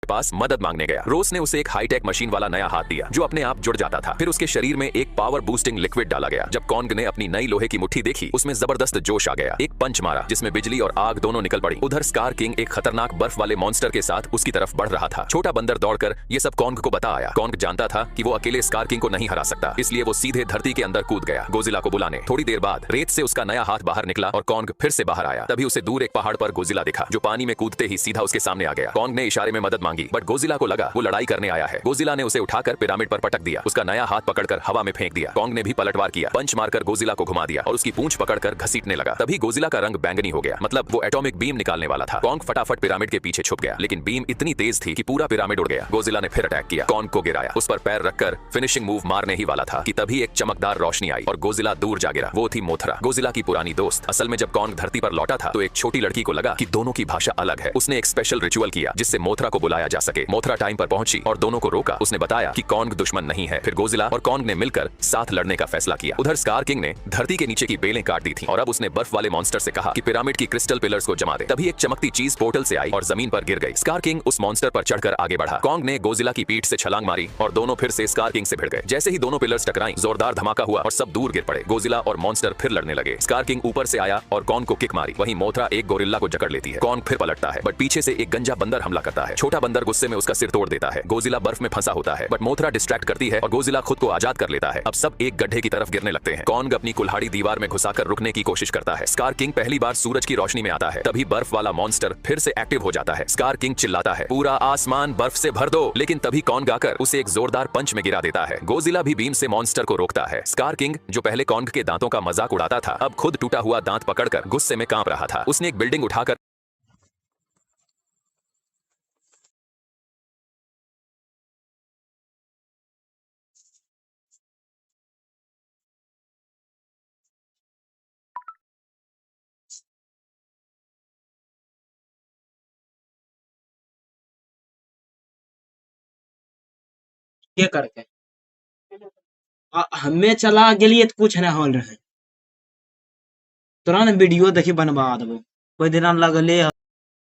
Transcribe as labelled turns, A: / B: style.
A: पास मदद मांगने गया। रोस ने उसे एक हाईटेक मशीन वाला नया हाथ दिया जो अपने आप जुड़ जाता था। फिर उसके शरीर में एक पावर बूस्टिंग लिक्विड डाला गया। जब कॉन्ग ने अपनी नई लोहे की मुट्ठी देखी, उसमें जबरदस्त जोश आ गया। एक पंच मारा जिसमें बिजली और आग दोनों निकल पड़ी। उधर स्कार किंग एक खतरनाक बर्फ वाले मॉन्स्टर के साथ उसकी तरफ बढ़ रहा था। छोटा बंदर दौड़कर ये सब कॉन्ग को बता आया। कॉन्ग जानता था कि वो अकेले स्कार किंग को नहीं हरा सकता, इसलिए वो सीधे धरती के अंदर कूद गया गोजिला को बुलाने। थोड़ी देर बाद रेत से उसका नया हाथ बाहर निकला और कॉन्ग फिर से बाहर आया। तभी उसे दूर एक पहाड़ पर गोजिला दिखा जो पानी में कूदते ही सीधा उसके सामने आ गया। कॉन्ग ने इशारे में मदद मांगी, बट गोजिला को लगा वो लड़ाई करने आया है। गोजिला ने उसे उठाकर पिरामिड पर पटक दिया, उसका नया हाथ पकड़कर हवा में फेंक दिया। कॉन्ग ने भी पलटवार किया, पंच मारकर गोजिला को घुमा दिया और उसकी पूंछ पकड़कर घसीटने लगा। तभी गोजिला का रंग बैंगनी हो गया, मतलब वो एटॉमिक बीम निकालने वाला था। कॉन्ग फटाफट पिरामिड के पीछे छुप गया, लेकिन बीम इतनी तेज थी कि पूरा पिरामिड उड़ गया। गोजिला ने फिर अटैक किया, कॉन्ग को गिराया, उस पर पैर रखकर फिनिशिंग मूव मारने ही वाला था कि तभी एक चमकदार रोशनी आई और गोजिला दूर जा गिरा। वो थी मोथरा, गोजिला की पुरानी दोस्त। असल में जब कॉन्ग धरती पर लौटा था तो एक छोटी लड़की को लगा कि दोनों की भाषा अलग है। उसने एक स्पेशल रिचुअल किया जिससे मोथरा को बुलाया जा सके। मोथरा टाइम पर पहुंची और दोनों को रोका। उसने बताया कि कॉन्ग दुश्मन नहीं है। फिर गोजिला और कॉन्ग ने मिलकर साथ लड़ने का फैसला किया। उधर स्कार किंग ने धरती के नीचे की बेलें काट दी थी और अब उसने बर्फ वाले मॉन्स्टर से कहा कि पिरामिड की क्रिस्टल पिलर्स को जमा दे। तभी एक चमकती चीज पोर्टल से आई और जमीन पर गिर गई। स्कार किंग उस मॉन्स्टर पर चढ़कर आगे बढ़ा। कॉन्ग ने गोजिला की पीठ से छलांग मारी और दोनों फिर से स्कार किंग से भिड़ गए। जैसे ही दोनों पिलर्स टकराई, जोरदार धमाका हुआ और सब दूर गिर पड़े। गोजिला और मॉन्स्टर फिर लड़ने लगे। स्कार किंग ऊपर से आया और कॉन्ग को किक मारी। वहीं मोथरा एक गोरिल्ला को जकड़ लेती है। कॉन्ग फिर पलटता है, बट पीछे से एक गंजा बंदर हमला करता है। छोटा बंदर गुस्से में उसका सिर तोड़ देता है। गोजिला बर्फ में फंसा होता है, बट मोथरा डिस्ट्रैक्ट करती है और गोजिला खुद को आजाद कर लेता है। अब सब एक गड्ढे की तरफ गिरने लगते हैं। कॉन्ग अपनी कुल्हाड़ी दीवार में घुसाकर रुकने की कोशिश करता है। स्कार किंग पहली बार सूरज की रोशनी में आता है। तभी बर्फ वाला मॉन्स्टर फिर से एक्टिव हो जाता है। स्कार किंग चिल्लाता है, पूरा आसमान बर्फ से भर दो, लेकिन तभी कॉन्ग आकर उसे एक जोरदार पंच में गिरा देता है। गोजिला भी बीम से मॉन्स्टर को रोकता है। स्कार किंग, जो पहले कॉन्ग के दांतों का मजाक उड़ाता था, अब खुद टूटा हुआ दांत पकड़कर गुस्से में कांप रहा था। उसने एक बिल्डिंग उठाकर
B: ये करके हमे चला गेलिए तो कुछ नहीं होल रहे। तुरंत वीडियो देखी बनवा देबो। कोई दिन लगले